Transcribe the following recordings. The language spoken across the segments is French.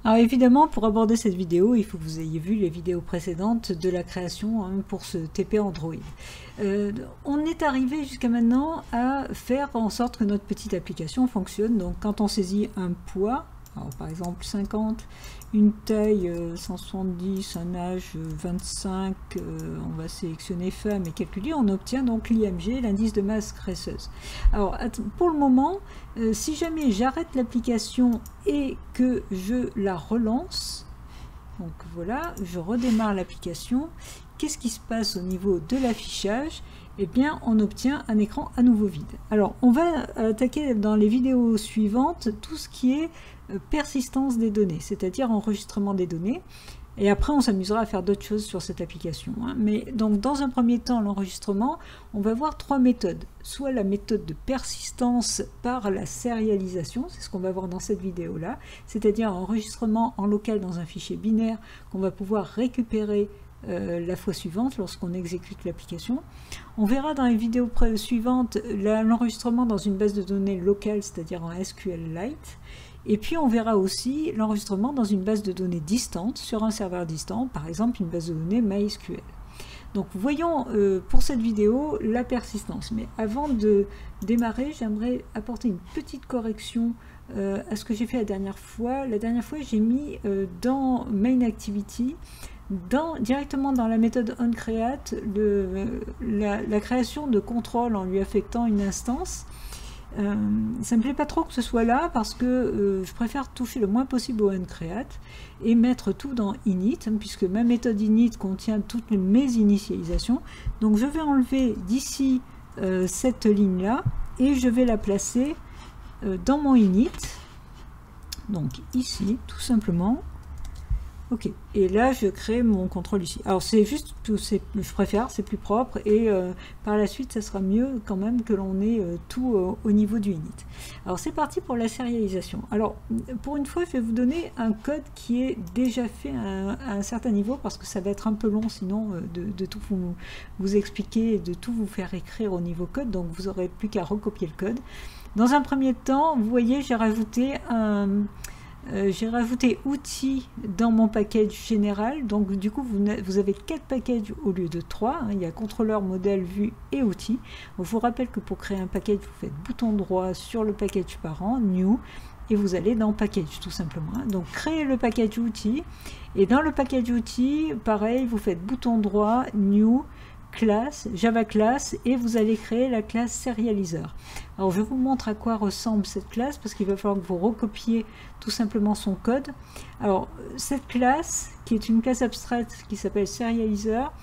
Alors évidemment, pour aborder cette vidéo, il faut que vous ayez vu les vidéos précédentes de la création pour ce TP Android. On est arrivé jusqu'à maintenant à faire en sorte que notre petite application fonctionne. Donc quand on saisit un poids, alors par exemple 50, une taille 170, un âge 25, on va sélectionner femme et calculer, on obtient donc l'IMG, l'indice de masse graisseuse. Alors pour le moment, si jamais j'arrête l'application et que je la relance, donc voilà, je redémarre l'application, qu'est-ce qui se passe au niveau de l'affichage? Eh bien, on obtient un écran à nouveau vide. Alors, on va attaquer dans les vidéos suivantes tout ce qui est persistance des données, c'est-à-dire enregistrement des données. Et après, on s'amusera à faire d'autres choses sur cette application. Mais donc, dans un premier temps, l'enregistrement, on va voir trois méthodes. Soit la méthode de persistance par la sérialisation, c'est ce qu'on va voir dans cette vidéo-là, c'est-à-dire un enregistrement en local dans un fichier binaire qu'on va pouvoir récupérer la fois suivante lorsqu'on exécute l'application. On verra dans les vidéos suivantes l'enregistrement dans une base de données locale, c'est-à-dire en SQLite. Et puis on verra aussi l'enregistrement dans une base de données distante, sur un serveur distant, par exemple une base de données MySQL. Donc voyons pour cette vidéo la persistance. Mais avant de démarrer, j'aimerais apporter une petite correction à ce que j'ai fait la dernière fois. La dernière fois, j'ai mis dans MainActivity, directement dans la méthode onCreate, la création de contrôle en lui affectant une instance. Ça me plaît pas trop que ce soit là parce que je préfère toucher le moins possible au onCreate et mettre tout dans init, puisque ma méthode init contient toutes mes initialisations. Donc je vais enlever d'ici cette ligne là et je vais la placer dans mon init, donc ici tout simplement. Ok, et là je crée mon contrôle ici. Alors c'est juste, je préfère, c'est plus propre et par la suite ça sera mieux quand même que l'on ait tout au niveau du init. Alors c'est parti pour la sérialisation. Alors pour une fois je vais vous donner un code qui est déjà fait à un certain niveau parce que ça va être un peu long sinon de tout vous expliquer et de tout vous faire écrire au niveau code, donc vous n'aurez plus qu'à recopier le code. Dans un premier temps, vous voyez, j'ai rajouté outils dans mon package général, donc du coup vous avez 4 packages au lieu de 3, il y a contrôleur, modèle, vue et outils. Je vous rappelle que pour créer un package, vous faites bouton droit sur le package parent, new, et vous allez dans package tout simplement. Donc créez le package outils, et dans le package outils, pareil, vous faites bouton droit, new, classe, Java class, et vous allez créer la classe serializer. Alors je vous montre à quoi ressemble cette classe parce qu'il va falloir que vous recopiez tout simplement son code. Alors cette classe, qui est une classe abstraite qui s'appelle serializer,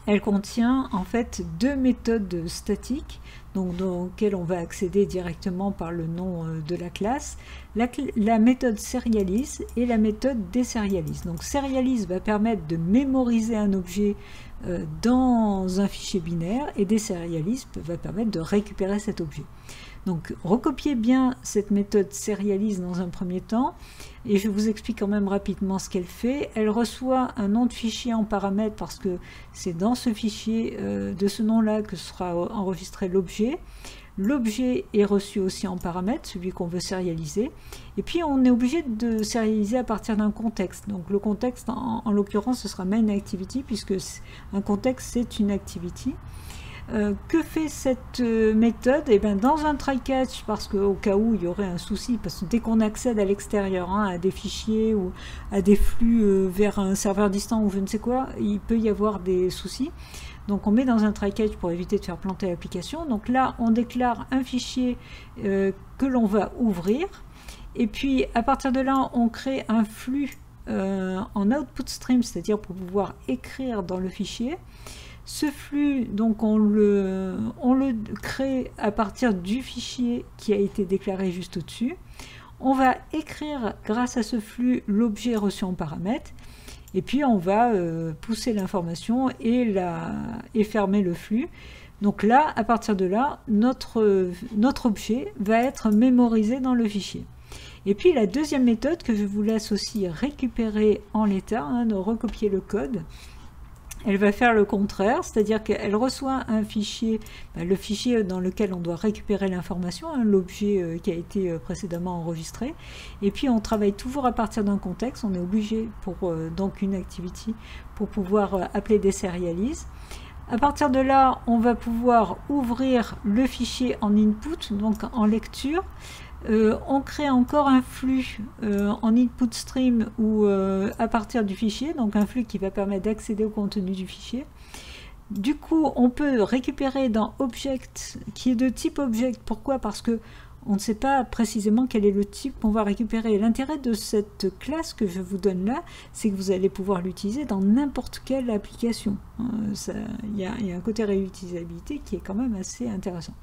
elle contient en fait deux méthodes statiques, donc dans lesquelles on va accéder directement par le nom de la classe, la méthode serialize et la méthode deserialize. Donc serialize va permettre de mémoriser un objet dans un fichier binaire et deserialize va permettre de récupérer cet objet. Donc recopiez bien cette méthode serialize dans un premier temps et je vous explique quand même rapidement ce qu'elle fait. Elle reçoit un nom de fichier en paramètre parce que c'est dans ce fichier de ce nom-là que sera enregistré l'objet. L'objet est reçu aussi en paramètre, celui qu'on veut serialiser. Et puis on est obligé de serialiser à partir d'un contexte. Donc le contexte, en l'occurrence, ce sera MainActivity, puisque un contexte, c'est une activity. Que fait cette méthode? Eh bien, dans un try-catch, parce qu'au cas où il y aurait un souci, parce que dès qu'on accède à l'extérieur, à des fichiers ou à des flux vers un serveur distant ou je ne sais quoi, il peut y avoir des soucis. Donc on met dans un try-catch pour éviter de faire planter l'application. Donc là, on déclare un fichier que l'on va ouvrir. Et puis à partir de là, on crée un flux en output stream, c'est-à-dire pour pouvoir écrire dans le fichier. Ce flux, donc on le crée à partir du fichier qui a été déclaré juste au-dessus. On va écrire grâce à ce flux l'objet reçu en paramètre. Et puis on va pousser l'information et fermer le flux. Donc là, à partir de là, notre objet va être mémorisé dans le fichier. Et puis la deuxième méthode que je vous laisse aussi récupérer en l'état, de recopier le code, elle va faire le contraire, c'est-à-dire qu'elle reçoit un fichier, le fichier dans lequel on doit récupérer l'information, hein, l'objet qui a été précédemment enregistré, et puis on travaille toujours à partir d'un contexte, on est obligé pour donc une activity pour pouvoir appeler des serialize. À partir de là, on va pouvoir ouvrir le fichier en input, donc en lecture. On crée encore un flux en input stream ou à partir du fichier, donc un flux qui va permettre d'accéder au contenu du fichier. Du coup, on peut récupérer dans Object, qui est de type Object. Pourquoi? Parce que on ne sait pas précisément quel est le type qu'on va récupérer. L'intérêt de cette classe que je vous donne là, c'est que vous allez pouvoir l'utiliser dans n'importe quelle application. Il y a un côté réutilisabilité qui est quand même assez intéressant.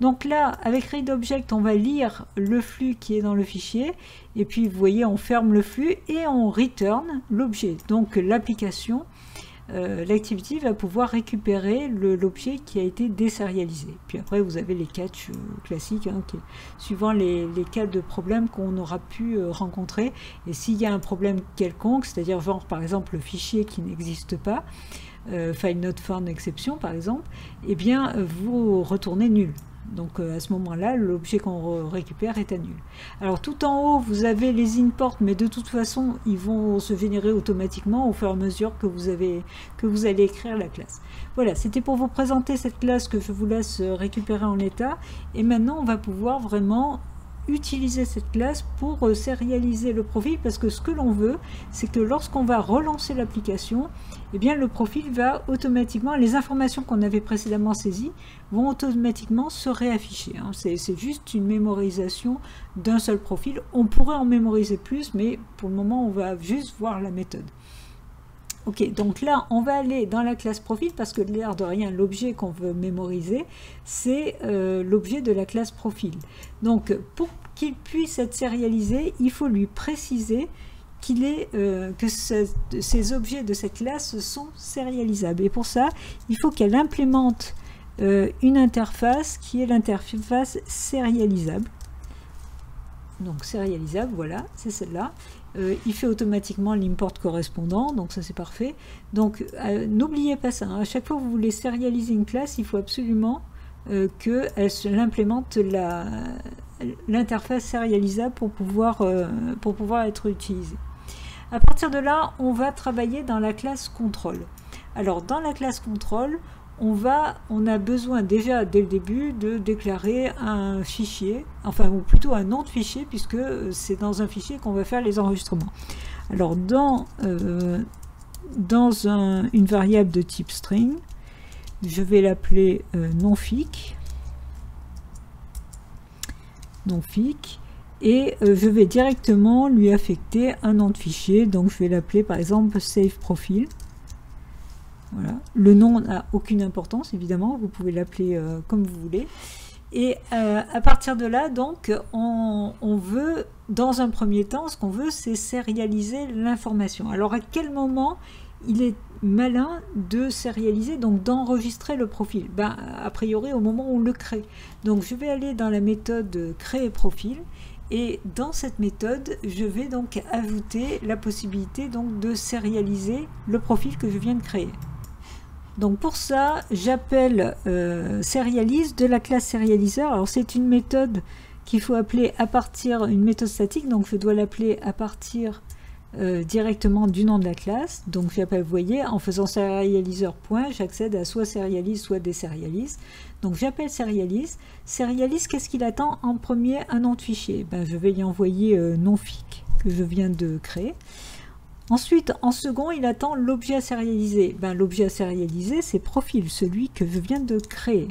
Donc là, avec readObject, on va lire le flux qui est dans le fichier, et puis vous voyez, on ferme le flux et on return l'objet. Donc l'application, l'activity va pouvoir récupérer l'objet qui a été désérialisé. Puis après, vous avez les catchs classiques, hein, suivant les cas de problèmes qu'on aura pu rencontrer. Et s'il y a un problème quelconque, c'est-à-dire genre par exemple le fichier qui n'existe pas, file not found exception par exemple, eh bien vous retournez nul. Donc à ce moment-là, l'objet qu'on récupère est à nul. Alors tout en haut, vous avez les imports, mais de toute façon, ils vont se générer automatiquement au fur et à mesure que vous allez écrire la classe. Voilà, c'était pour vous présenter cette classe que je vous laisse récupérer en l'état. Et maintenant, on va pouvoir vraiment utiliser cette classe pour sérialiser le profil, parce que ce que l'on veut, c'est que lorsqu'on va relancer l'application, eh bien le profil va automatiquement, les informations qu'on avait précédemment saisies vont automatiquement se réafficher. Hein. C'est juste une mémorisation d'un seul profil. On pourrait en mémoriser plus, mais pour le moment, on va juste voir la méthode. Ok, donc là, on va aller dans la classe profil, parce que l'air de rien, l'objet qu'on veut mémoriser, c'est l'objet de la classe profil. Donc, pour qu'il puisse être sérialisé, il faut lui préciser que ces objets de cette classe sont sérialisables. Et pour ça, il faut qu'elle implémente une interface qui est l'interface sérialisable. Donc, sérialisable, voilà, c'est celle-là. Il fait automatiquement l'import correspondant, donc ça c'est parfait. Donc n'oubliez pas ça, hein. À chaque fois que vous voulez sérialiser une classe, il faut absolument qu'elle implémente l'interface sérialisable pour pouvoir être utilisée. À partir de là, on va travailler dans la classe contrôle. Alors dans la classe contrôle, on a besoin déjà dès le début de déclarer un fichier, enfin ou plutôt un nom de fichier, puisque c'est dans un fichier qu'on va faire les enregistrements. Alors dans une variable de type string, je vais l'appeler nonfic, et je vais directement lui affecter un nom de fichier, donc je vais l'appeler par exemple saveprofil. Voilà. Le nom n'a aucune importance, évidemment, vous pouvez l'appeler comme vous voulez. Et à partir de là, donc, on veut, dans un premier temps, ce qu'on veut, c'est sérialiser l'information. Alors, à quel moment il est malin de sérialiser, donc d'enregistrer le profil? Ben, a priori, au moment où on le crée. Donc, je vais aller dans la méthode créer profil. Et dans cette méthode, je vais donc ajouter la possibilité donc, de sérialiser le profil que je viens de créer. Donc pour ça, j'appelle serialize de la classe serializer. Alors c'est une méthode qu'il faut appeler à partir, une méthode statique, donc je dois l'appeler à partir directement du nom de la classe. Donc j'appelle, vous voyez, en faisant serializer point, j'accède à soit serialize, soit déserialize. Donc j'appelle serialize. Serialize, qu'est-ce qu'il attend en premier? Un nom de fichier. Ben, je vais y envoyer nonfic que je viens de créer. Ensuite, en second, il attend l'objet à sérialiser. Ben, l'objet à sérialiser, c'est profil, celui que je viens de créer.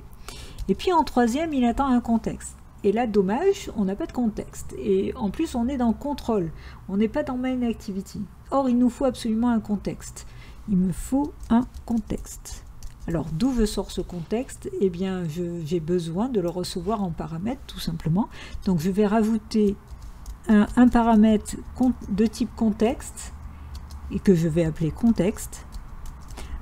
Et puis en troisième, il attend un contexte. Et là, dommage, on n'a pas de contexte. Et en plus, on est dans contrôle. On n'est pas dans main activity. Or, il nous faut absolument un contexte. Il me faut un contexte. Alors, d'où je sors ce contexte? Eh bien, j'ai besoin de le recevoir en paramètre, tout simplement. Donc, je vais rajouter un paramètre de type contexte, et que je vais appeler contexte.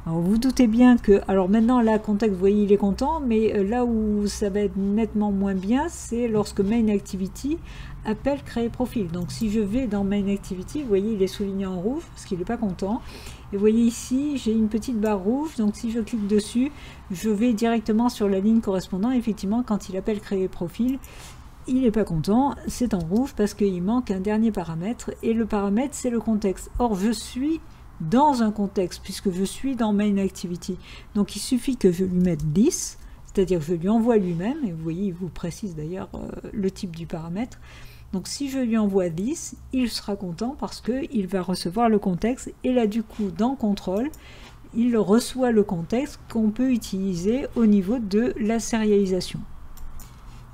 Alors vous doutez bien que, alors maintenant là, contexte, vous voyez, il est content, mais là où ça va être nettement moins bien, c'est lorsque main activity appel créer profil. Donc si je vais dans main activity, vous voyez il est souligné en rouge parce qu'il n'est pas content. Et vous voyez ici j'ai une petite barre rouge, donc si je clique dessus, je vais directement sur la ligne correspondante. Effectivement, quand il appelle créer profil, il n'est pas content, c'est en rouge parce qu'il manque un dernier paramètre, et le paramètre c'est le contexte. Or je suis dans un contexte puisque je suis dans main activity, donc il suffit que je lui mette 10, c'est-à-dire que je lui envoie lui-même, et vous voyez il vous précise d'ailleurs le type du paramètre. Donc si je lui envoie 10, il sera content parce qu'il va recevoir le contexte, et là du coup dans contrôle il reçoit le contexte qu'on peut utiliser au niveau de la sérialisation.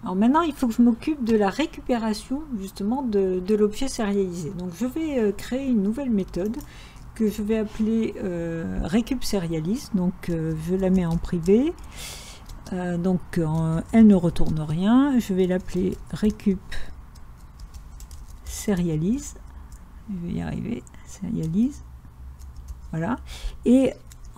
Alors maintenant, il faut que je m'occupe de la récupération justement de l'objet sérialisé. Donc je vais créer une nouvelle méthode que je vais appeler récup serialize. Donc je la mets en privé. Elle ne retourne rien. Je vais l'appeler récup serialize. Je vais y arriver. Serialize. Voilà. Et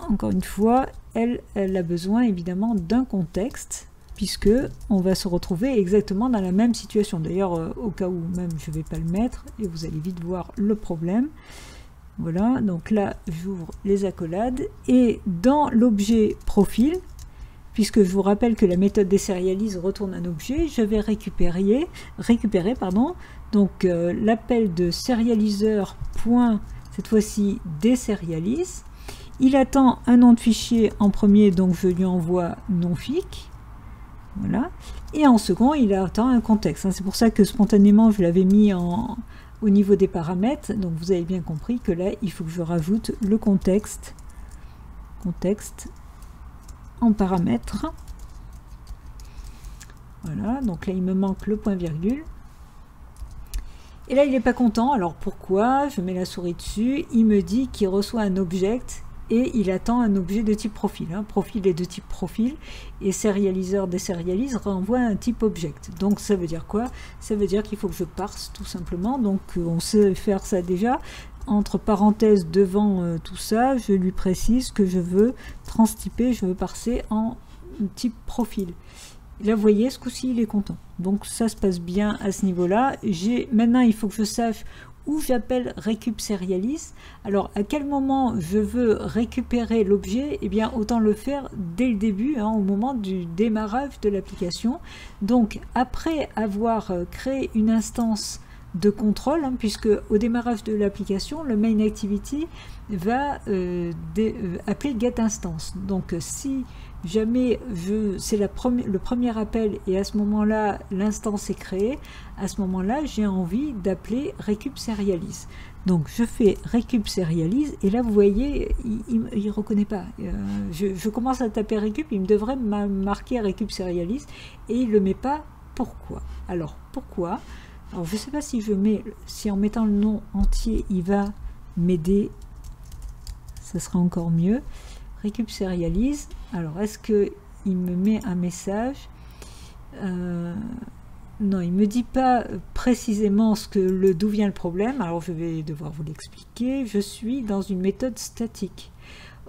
encore une fois, elle a besoin évidemment d'un contexte, puisque on va se retrouver exactement dans la même situation. D'ailleurs, au cas où même je ne vais pas le mettre, et vous allez vite voir le problème. Voilà, donc là, j'ouvre les accolades, et dans l'objet profil, puisque je vous rappelle que la méthode désérialise retourne un objet, je vais récupérer l'appel de serialiseur point, cette fois-ci désérialise. Il attend un nom de fichier en premier, donc je lui envoie nonfic. Voilà. Et en second, il attend un contexte. C'est pour ça que spontanément, je l'avais mis au niveau des paramètres. Donc vous avez bien compris que là, il faut que je rajoute le contexte en paramètres. Voilà. Donc là, il me manque le point virgule. Et là, il n'est pas content. Alors pourquoi? Je mets la souris dessus. Il me dit qu'il reçoit un object. Et il attend un objet de type profil. Profil est de type profil, et serialiseur désérialise renvoie un type object. Donc ça veut dire quoi? Ça veut dire qu'il faut que je parse tout simplement. Donc on sait faire ça déjà. Entre parenthèses devant tout ça, je lui précise que je veux transtyper, je veux parser en type profil. Là vous voyez, ce coup-ci il est content. Donc ça se passe bien à ce niveau-là. Maintenant il faut que je sache où j'appelle récup serialize. Alors à quel moment je veux récupérer l'objet? Eh bien autant le faire dès le début, au moment du démarrage de l'application. Donc après avoir créé une instance de contrôle, puisque au démarrage de l'application, le main activity va appeler getInstance. Donc si jamais c'est le premier appel et à ce moment-là l'instance est créée, à ce moment-là j'ai envie d'appeler récup serialize. Donc je fais récup serialize, et là vous voyez il ne reconnaît pas. Je commence à taper récup, il me devrait marquer récup serialize et il ne le met pas. Pourquoi? Alors pourquoi? Alors je ne sais pas si en mettant le nom entier il va m'aider, ça sera encore mieux. Récup serialize. Alors est-ce que il me met un message? Non, il me dit pas précisément d'où vient le problème. Alors je vais devoir vous l'expliquer. Je suis dans une méthode statique.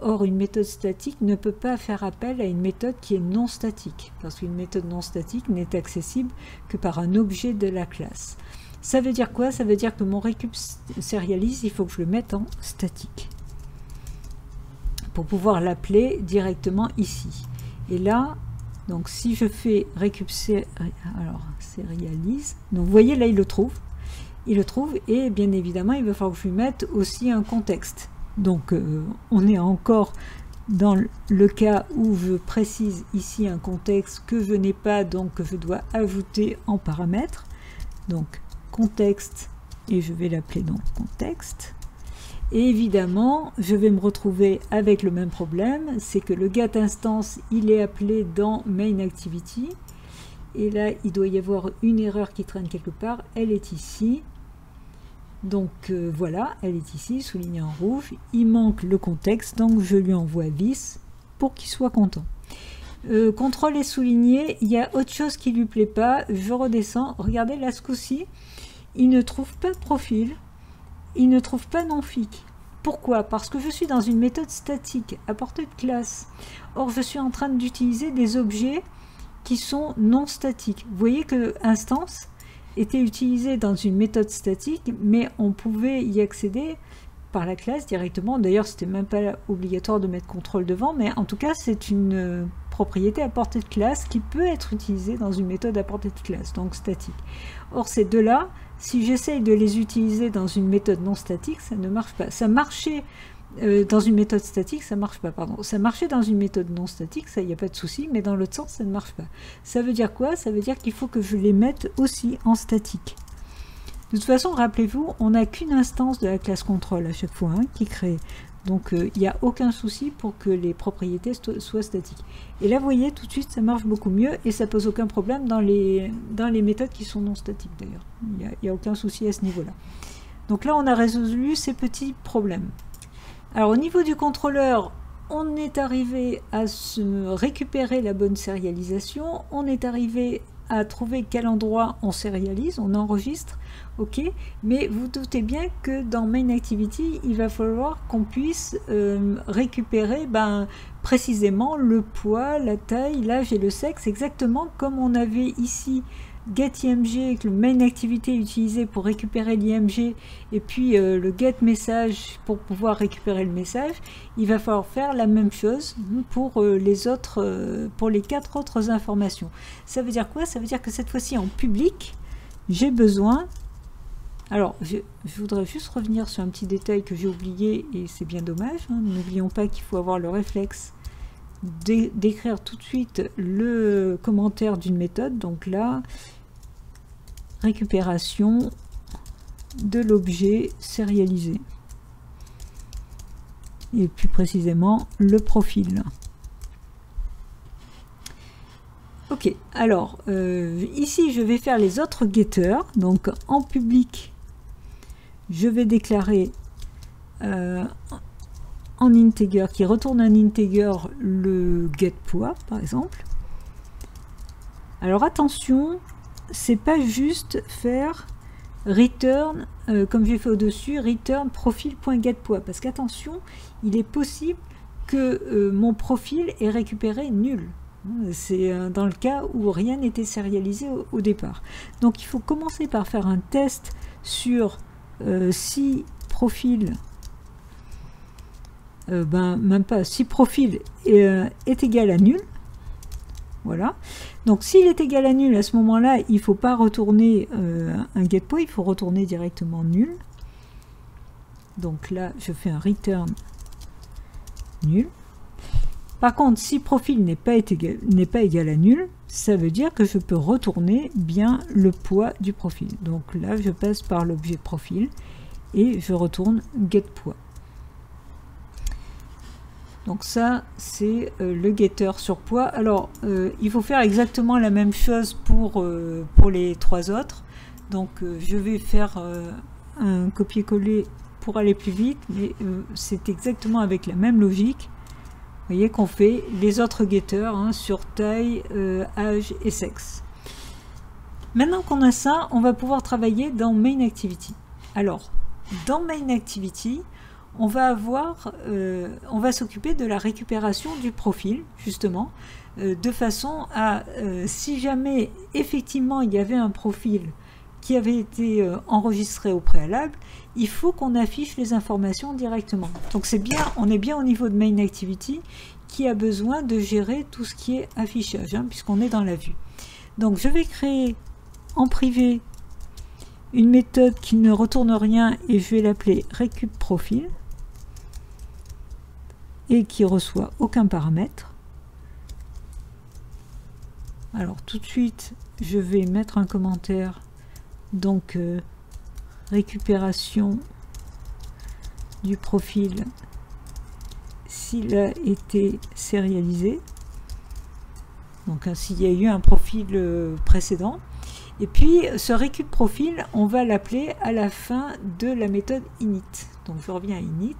Or une méthode statique ne peut pas faire appel à une méthode qui est non statique, parce qu'une méthode non statique n'est accessible que par un objet de la classe. Ça veut dire quoi? Ça veut dire que mon récup serialize, il faut que je le mette en statique pour pouvoir l'appeler directement ici. Et là, donc si je fais récup serialize, donc vous voyez là il le trouve, et bien évidemment il va falloir que je lui mette aussi un contexte. Donc on est encore dans le cas où je précise ici un contexte que je n'ai pas, donc que je dois ajouter en paramètre. Donc contexte, et je vais l'appeler donc contexte. Et évidemment, je vais me retrouver avec le même problème, c'est que le getInstance, il est appelé dans main activity. Et là, il doit y avoir une erreur qui traîne quelque part, elle est ici. Donc voilà, elle est ici, soulignée en rouge. Il manque le contexte, donc je lui envoie 10 pour qu'il soit content. Contrôle est souligné, il y a autre chose qui lui plaît pas, je redescends. Regardez là, ce coup-ci, il ne trouve pas profil. Il ne trouve pas nonfic. Pourquoi? Parce que je suis dans une méthode statique à portée de classe. Or, je suis en train d'utiliser des objets qui sont non statiques. Vous voyez que instance, était utilisé dans une méthode statique, mais on pouvait y accéder par la classe directement. D'ailleurs, c'était même pas obligatoire de mettre contrôle devant, mais en tout cas, c'est une propriété à portée de classe qui peut être utilisée dans une méthode à portée de classe, donc statique. Or, ces deux-là, si j'essaye de les utiliser dans une méthode non statique, ça ne marche pas. Ça marchait dans une méthode statique, ça marche pas, pardon. Ça marchait dans une méthode non statique, ça, il n'y a pas de souci, mais dans l'autre sens, ça ne marche pas. Ça veut dire quoi? Ça veut dire qu'il faut que je les mette aussi en statique. De toute façon, rappelez-vous, on n'a qu'une instance de la classe contrôle à chaque fois qui est créée. Donc, il n'y a aucun souci pour que les propriétés soient statiques. Et là, vous voyez, tout de suite, ça marche beaucoup mieux et ça pose aucun problème dans les méthodes qui sont non statiques, d'ailleurs. Il n'y a aucun souci à ce niveau-là. Donc là, on a résolu ces petits problèmes. Alors, au niveau du contrôleur, on est arrivé à se récupérer la bonne sérialisation. On est arrivé à trouver quel endroit on sérialise, on enregistre, ok, mais vous doutez bien que dans Main Activity, il va falloir qu'on puisse récupérer précisément le poids, la taille, l'âge et le sexe, exactement comme on avait ici getIMG, que le Main Activity est utilisé pour récupérer l'IMG, et puis le getMessage pour pouvoir récupérer le message. Il va falloir faire la même chose pour les 4 autres informations. Ça veut dire quoi? Ça veut dire que cette fois-ci en public, j'ai besoin... Alors, je voudrais juste revenir sur un petit détail que j'ai oublié, et c'est bien dommage. N'oublions pas qu'il faut avoir le réflexe d'écrire tout de suite le commentaire d'une méthode. Donc là, récupération de l'objet sérialisé. Et plus précisément, le profil. Ok, alors, ici, je vais faire les autres getters. Donc, en public, je vais déclarer en integer, qui retourne un integer, le getPoids, par exemple. Alors, attention, c'est pas juste faire return, comme j'ai fait au-dessus, return profil.getPoids, parce qu'attention, il est possible que mon profil ait récupéré nul. C'est dans le cas où rien n'était sérialisé au départ. Donc il faut commencer par faire un test sur si profil, même pas, si profil est égal à nul. Voilà. Donc s'il est égal à nul, à ce moment-là, il ne faut pas retourner un getPoids, il faut retourner directement nul. Donc là, je fais un return nul. Par contre, si profil n'est pas égal à nul, ça veut dire que je peux retourner bien le poids du profil. Donc là, je passe par l'objet profil et je retourne getPoids. Donc ça, c'est le getter sur poids. Alors, il faut faire exactement la même chose pour les 3 autres. Donc, je vais faire un copier-coller pour aller plus vite, mais c'est exactement avec la même logique. Vous voyez qu'on fait les autres getters sur taille, âge et sexe. Maintenant qu'on a ça, on va pouvoir travailler dans Main Activity. Alors, dans Main Activity, on va s'occuper de la récupération du profil, justement, de façon à, si jamais effectivement il y avait un profil qui avait été enregistré au préalable, il faut qu'on affiche les informations directement. Donc c'est bien, on est bien au niveau de Main Activity qui a besoin de gérer tout ce qui est affichage, puisqu'on est dans la vue. Donc je vais créer en privé une méthode qui ne retourne rien et je vais l'appeler récupProfil et qui reçoit aucun paramètre. Alors tout de suite, je vais mettre un commentaire. Donc récupération du profil s'il a été sérialisé, donc s'il y a eu un profil précédent. Et puis ce récupProfil, on va l'appeler à la fin de la méthode init. Donc je reviens à init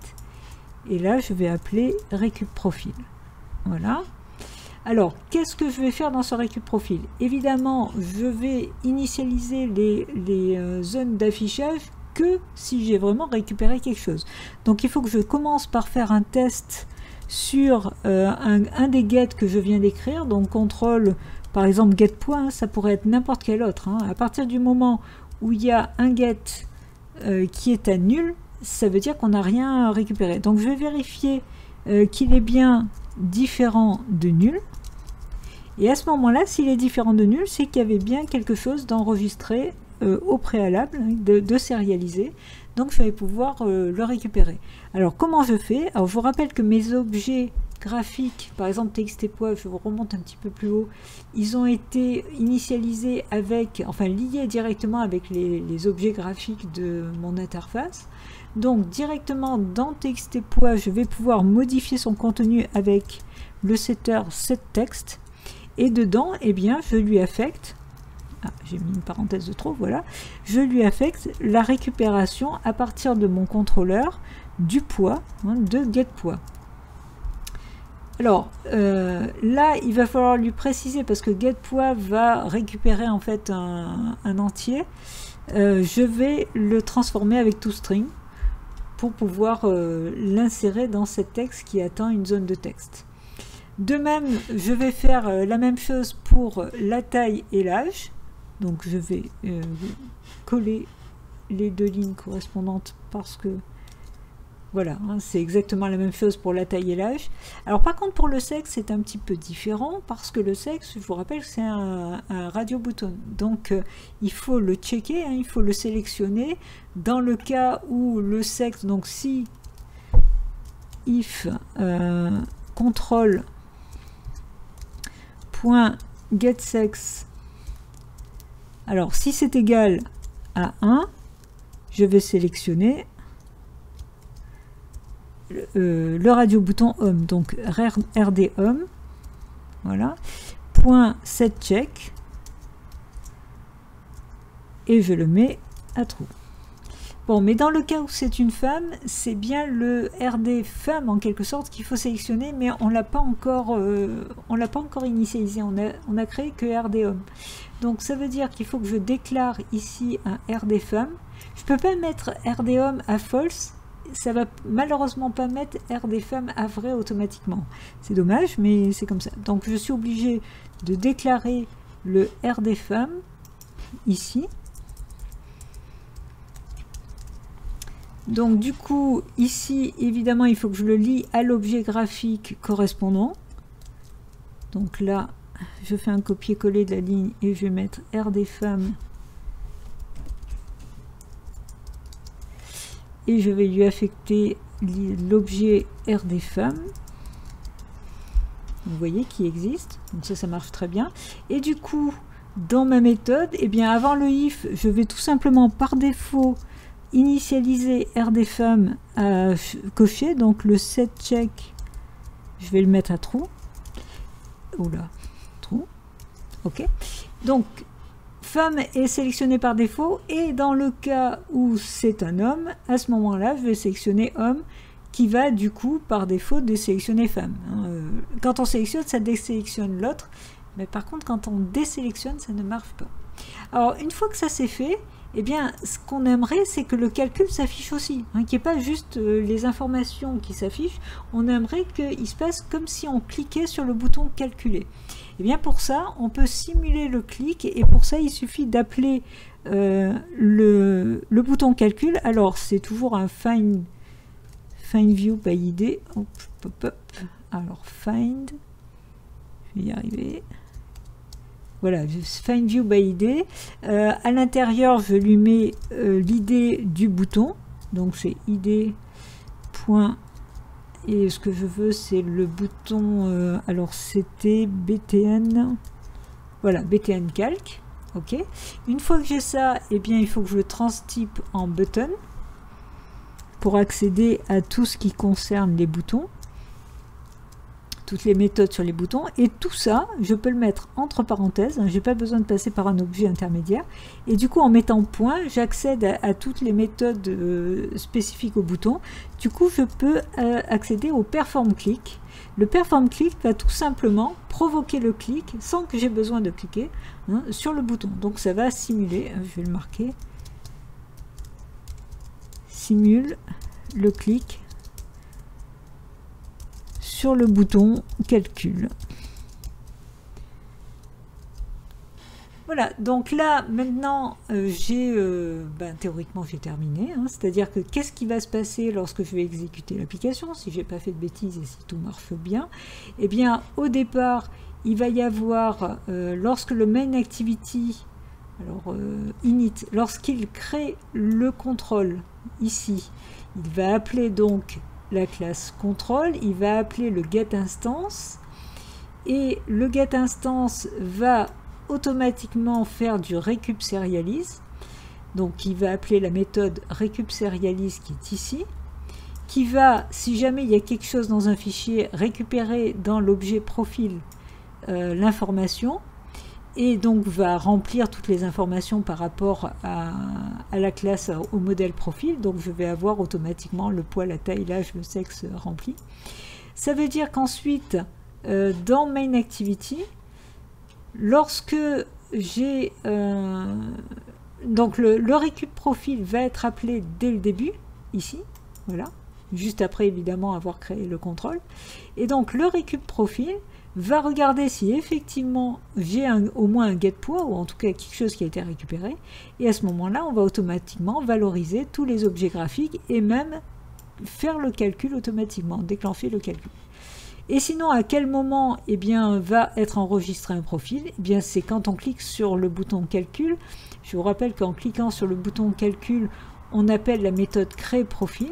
et là je vais appeler récupProfil. Voilà. Alors, qu'est-ce que je vais faire dans ce récupProfil? Évidemment, je vais initialiser les zones d'affichage que si j'ai vraiment récupéré quelque chose. Donc, il faut que je commence par faire un test sur un des gets que je viens d'écrire. Donc, contrôle par exemple get poids, hein, ça pourrait être n'importe quel autre. Hein. À partir du moment où il y a un get qui est à nul, ça veut dire qu'on n'a rien récupéré. Donc je vais vérifier qu'il est bien différent de nul. Et à ce moment-là, s'il est différent de nul, c'est qu'il y avait bien quelque chose d'enregistré au préalable, de sérialisé. Donc je vais pouvoir le récupérer. Alors comment je fais? Alors je vous rappelle que mes objets graphiques, par exemple TXT poids, je vous remonte un petit peu plus haut, ils ont été initialisés avec, enfin liés directement avec les objets graphiques de mon interface. Donc directement dans TXT poids, je vais pouvoir modifier son contenu avec le setter setText. Et dedans, eh bien, je lui affecte, j'ai mis une parenthèse de trop, voilà, je lui affecte la récupération à partir de mon contrôleur du poids, hein, de getPoids. Alors, là, il va falloir lui préciser, parce que getPoids va récupérer en fait un entier, je vais le transformer avec toString pour pouvoir l'insérer dans cette texte qui attend une zone de texte. De même, je vais faire la même chose pour la taille et l'âge. Donc je vais coller les deux lignes correspondantes parce que voilà, hein, c'est exactement la même chose pour la taille et l'âge. Alors par contre pour le sexe c'est un petit peu différent parce que le sexe, je vous rappelle, c'est un radio button. Donc il faut le checker, hein, il faut le sélectionner. Dans le cas où le sexe, donc si if control .getSex, alors si c'est égal à 1, je vais sélectionner le radio bouton homme, donc rd homme, voilà, .setCheck, et je le mets à true. Bon, mais dans le cas où c'est une femme, c'est bien le RD femme en quelque sorte qu'il faut sélectionner, mais on l'a pas encore initialisé. On a créé que RD homme. Donc ça veut dire qu'il faut que je déclare ici un RD femme. Je peux pas mettre RD homme à false. Ça va malheureusement pas mettre RD femme à vrai automatiquement. C'est dommage, mais c'est comme ça. Donc je suis obligé de déclarer le RD femme ici. Donc du coup, ici, évidemment, il faut que je le lie à l'objet graphique correspondant. Donc là, je fais un copier-coller de la ligne et je vais mettre RD femme. Et je vais lui affecter l'objet RD femme. Vous voyez qui existe. Donc ça marche très bien. Et du coup, dans ma méthode, eh bien avant le if, je vais tout simplement par défaut initialiser rdfem à cocher, donc le setCheck, je vais le mettre à true. Oula, true. Ok. Donc, femme est sélectionné par défaut, et dans le cas où c'est un homme, à ce moment-là, je vais sélectionner homme, qui va du coup, par défaut, désélectionner femme. Quand on sélectionne, ça désélectionne l'autre, mais par contre, quand on désélectionne, ça ne marche pas. Alors, une fois que ça c'est fait, eh bien, ce qu'on aimerait, c'est que le calcul s'affiche aussi, hein, qu'il n'y ait pas juste les informations qui s'affichent. On aimerait qu'il se passe comme si on cliquait sur le bouton calculer. Et bien pour ça, on peut simuler le clic, et pour ça, il suffit d'appeler le bouton calcul. Alors, c'est toujours un find view by id. Hop, hop, hop. Alors, find, je vais y arriver. Voilà, find view by id. À l'intérieur, je lui mets l'id du bouton. Donc c'est id. Et ce que je veux, c'est le bouton. Alors c'était btn. Voilà, btn calc. Ok. Une fois que j'ai ça, eh bien, il faut que je le transtype en button pour accéder à tout ce qui concerne les boutons. Toutes les méthodes sur les boutons, et tout ça je peux le mettre entre parenthèses, hein, j'ai pas besoin de passer par un objet intermédiaire, et du coup en mettant point j'accède à toutes les méthodes spécifiques au bouton. Du coup je peux accéder au perform click. Le perform click va tout simplement provoquer le clic sans que j'ai besoin de cliquer, hein, sur le bouton. Donc ça va simuler, je vais le marquer, simule le clic sur le bouton calcul. Voilà, donc là, maintenant, théoriquement, j'ai terminé. Hein, c'est-à-dire que qu'est-ce qui va se passer lorsque je vais exécuter l'application, si j'ai pas fait de bêtises et si tout marche bien? Eh bien, au départ, il va y avoir, lorsque le main activity, alors init, lorsqu'il crée le contrôle, ici, il va appeler donc la classe control, il va appeler le getInstance, et le getInstance va automatiquement faire du récup_serialize. Donc il va appeler la méthode récup_serialize qui est ici, qui va, si jamais il y a quelque chose dans un fichier, récupérer dans l'objet profil l'information, et donc va remplir toutes les informations par rapport à la classe, au modèle profil. Donc je vais avoir automatiquement le poids, la taille, l'âge, le sexe rempli. Ça veut dire qu'ensuite, dans main activity, lorsque j'ai donc le récup profil va être appelé dès le début, ici, voilà, juste après évidemment avoir créé le contrôle, et donc le récup profil va regarder si effectivement j'ai au moins un get poids, ou en tout cas quelque chose qui a été récupéré, et à ce moment-là on va automatiquement valoriser tous les objets graphiques et même faire le calcul automatiquement, déclencher le calcul. Et sinon, à quel moment va être enregistré un profil? Eh bien, c'est quand on clique sur le bouton calcul. Je vous rappelle qu'en cliquant sur le bouton calcul, on appelle la méthode créer profil.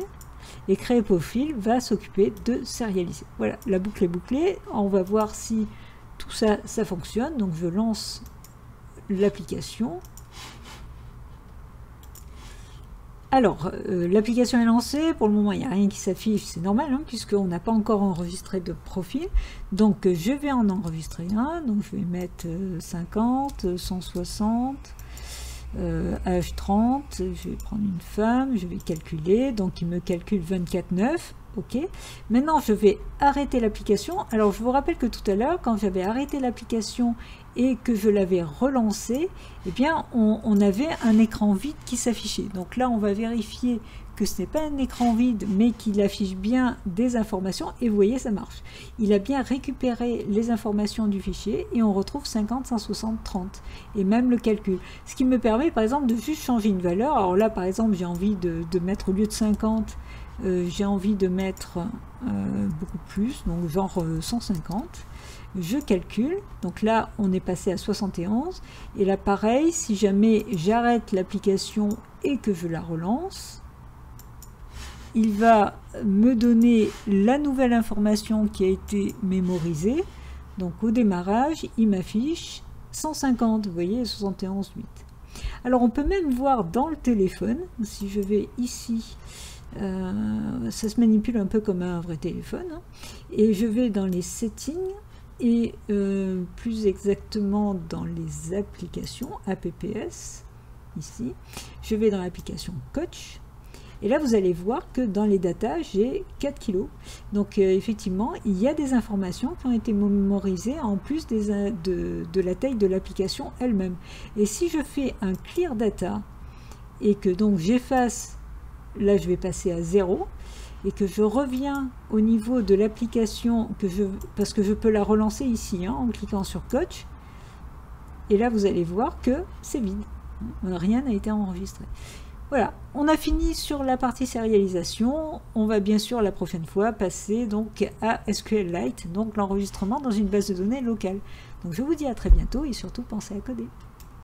Et créer profil va s'occuper de sérialiser. Voilà, la boucle est bouclée. On va voir si tout ça, ça fonctionne. Donc, je lance l'application. Alors, l'application est lancée, pour le moment il n'y a rien qui s'affiche, c'est normal, hein, puisqu'on n'a pas encore enregistré de profil. Donc je vais en enregistrer un, donc je vais mettre 50, 160, âge 30, je vais prendre une femme, je vais calculer, donc il me calcule 24,9. Ok. Maintenant, je vais arrêter l'application. Alors, je vous rappelle que tout à l'heure, quand j'avais arrêté l'application et que je l'avais relancée, eh bien, on avait un écran vide qui s'affichait. Donc là, on va vérifier que ce n'est pas un écran vide, mais qu'il affiche bien des informations. Et vous voyez, ça marche. Il a bien récupéré les informations du fichier et on retrouve 50, 160, 30. Et même le calcul. Ce qui me permet, par exemple, de juste changer une valeur. Alors là, par exemple, j'ai envie de mettre au lieu de 50, j'ai envie de mettre beaucoup plus, donc genre 150. Je calcule, donc là on est passé à 71, et là pareil, si jamais j'arrête l'application et que je la relance, il va me donner la nouvelle information qui a été mémorisée. Donc au démarrage, il m'affiche 150, vous voyez, 71,8. Alors on peut même voir dans le téléphone, si je vais ici, ça se manipule un peu comme un vrai téléphone, hein, et je vais dans les settings, et plus exactement dans les applications, apps, ici, je vais dans l'application Coach, et là vous allez voir que dans les datas j'ai 4 kg. Donc effectivement il y a des informations qui ont été mémorisées en plus de la taille de l'application elle-même. Et si je fais un clear data et que donc j'efface, là je vais passer à 0, et que je reviens au niveau de l'application, parce que je peux la relancer ici, hein, en cliquant sur Coach, et là vous allez voir que c'est vide, rien n'a été enregistré. Voilà, on a fini sur la partie sérialisation. On va bien sûr la prochaine fois passer donc à SQLite, donc l'enregistrement dans une base de données locale. Donc je vous dis à très bientôt et surtout pensez à coder.